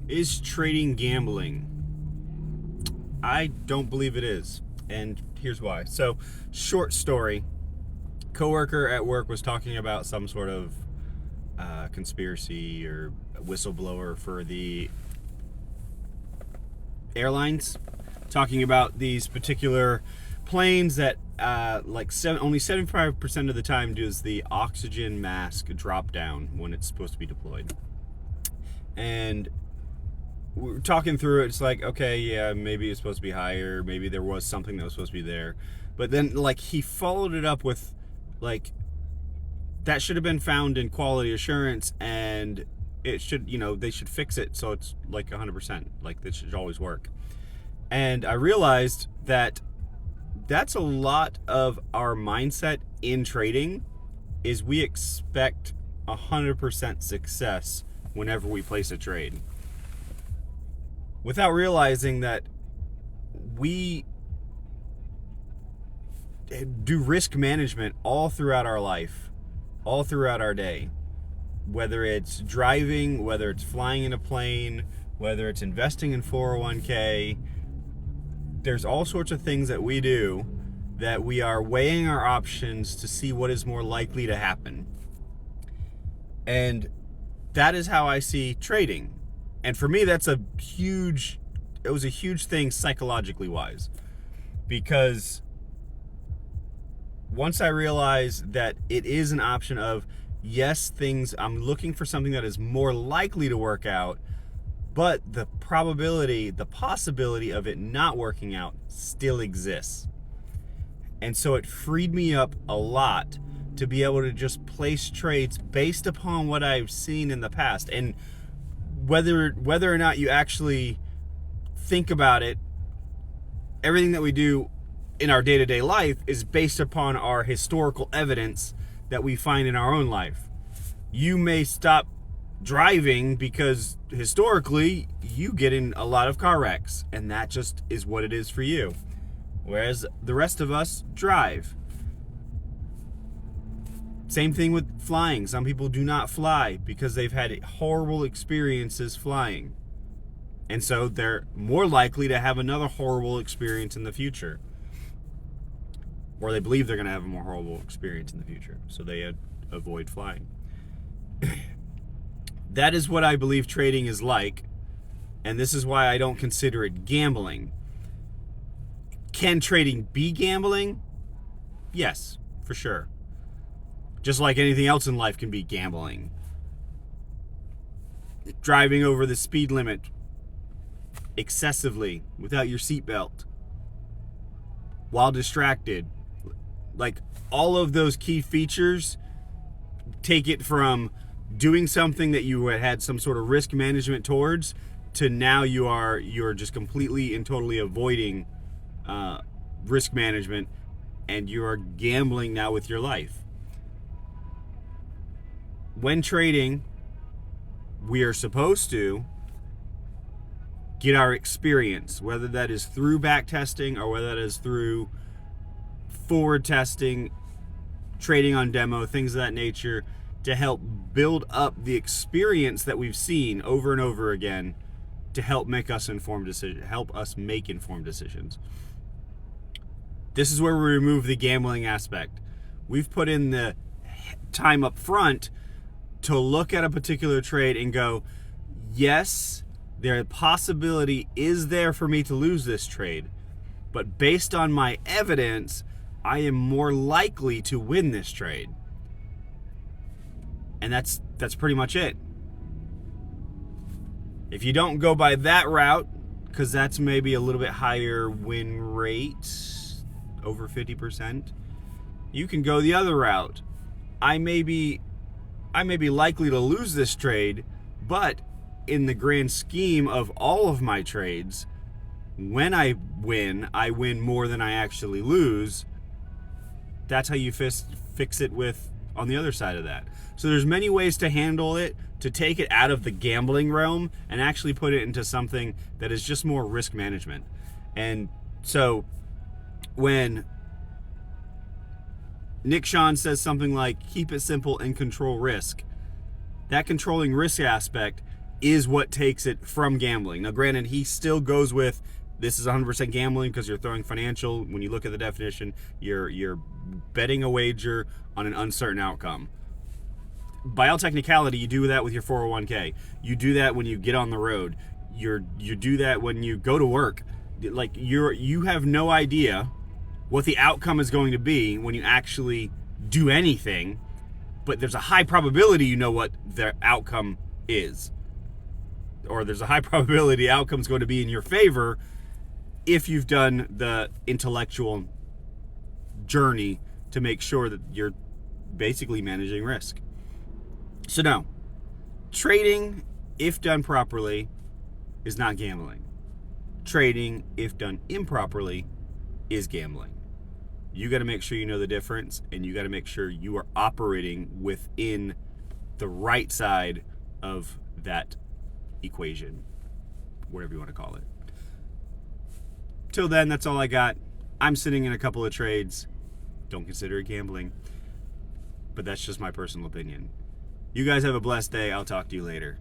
Is trading gambling? I don't believe it is. And here's why. So, short story. Coworker at work was talking about some sort of conspiracy or whistleblower for the airlines, talking about these particular planes that only 75% of the time does the oxygen mask drop down when it's supposed to be deployed. And we're talking through it. It's like, okay, yeah, maybe it's supposed to be higher. Maybe there was something that was supposed to be there. But then, he followed it up with, that should have been found in quality assurance, and it should, they should fix it so it's 100%. This should always work. And I realized that that's a lot of our mindset in trading, is we expect 100% success whenever we place a trade, without realizing that we do risk management all throughout our life, all throughout our day. Whether it's driving, whether it's flying in a plane, whether it's investing in 401k, there's all sorts of things that we do that we are weighing our options to see what is more likely to happen. And that is how I see trading. And for me, it was a huge thing psychologically wise, because once I realized that it is an option of, yes, I'm looking for something that is more likely to work out, but the possibility of it not working out still exists. And so it freed me up a lot to be able to just place trades based upon what I've seen in the past. And whether or not you actually think about it, everything that we do in our day-to-day life is based upon our historical evidence that we find in our own life. You may stop driving because historically you get in a lot of car wrecks, and that just is what it is for you. Whereas the rest of us drive. Same thing with flying. Some people do not fly because they've had horrible experiences flying. And so they're more likely to have another horrible experience in the future. Or they believe they're going to have a more horrible experience in the future. So they avoid flying. That is what I believe trading is like. And this is why I don't consider it gambling. Can trading be gambling? Yes, for sure. Just like anything else in life can be gambling. Driving over the speed limit excessively without your seatbelt, while distracted. All of those key features take it from doing something that you had some sort of risk management towards, to now you're just completely and totally avoiding risk management, and you are gambling now with your life. When trading, we are supposed to get our experience, whether that is through back testing or whether that is through forward testing, trading on demo, things of that nature, to help build up the experience that we've seen over and over again, to help make us make informed decisions. This is where we remove the gambling aspect. We've put in the time up front to look at a particular trade and go, yes, the possibility is there for me to lose this trade, but based on my evidence, I am more likely to win this trade. And that's pretty much it. If you don't go by that route, because that's maybe a little bit higher win rate, over 50%, you can go the other route. I may be likely to lose this trade, but in the grand scheme of all of my trades, when I win more than I actually lose. That's how you fix it with on the other side of that. So there's many ways to handle it, to take it out of the gambling realm and actually put it into something that is just more risk management. And so when Nick Shawn says something like, keep it simple and control risk, that controlling risk aspect is what takes it from gambling. Now, granted, he still goes with this is 100% gambling because you're throwing financial. When you look at the definition, you're betting a wager on an uncertain outcome. By all technicality, you do that with your 401k. You do that when you get on the road. You do that when you go to work. Like you have no idea what the outcome is going to be when you actually do anything, but there's a high probability you know what the outcome is. Or there's a high probability the outcome's going to be in your favor if you've done the intellectual journey to make sure that you're basically managing risk. So no, trading, if done properly, is not gambling. Trading, if done improperly, is gambling. You got to make sure you know the difference, and you got to make sure you are operating within the right side of that equation, whatever you want to call it. Till then, that's all I got. I'm sitting in a couple of trades. Don't consider it gambling, but that's just my personal opinion. You guys have a blessed day. I'll talk to you later.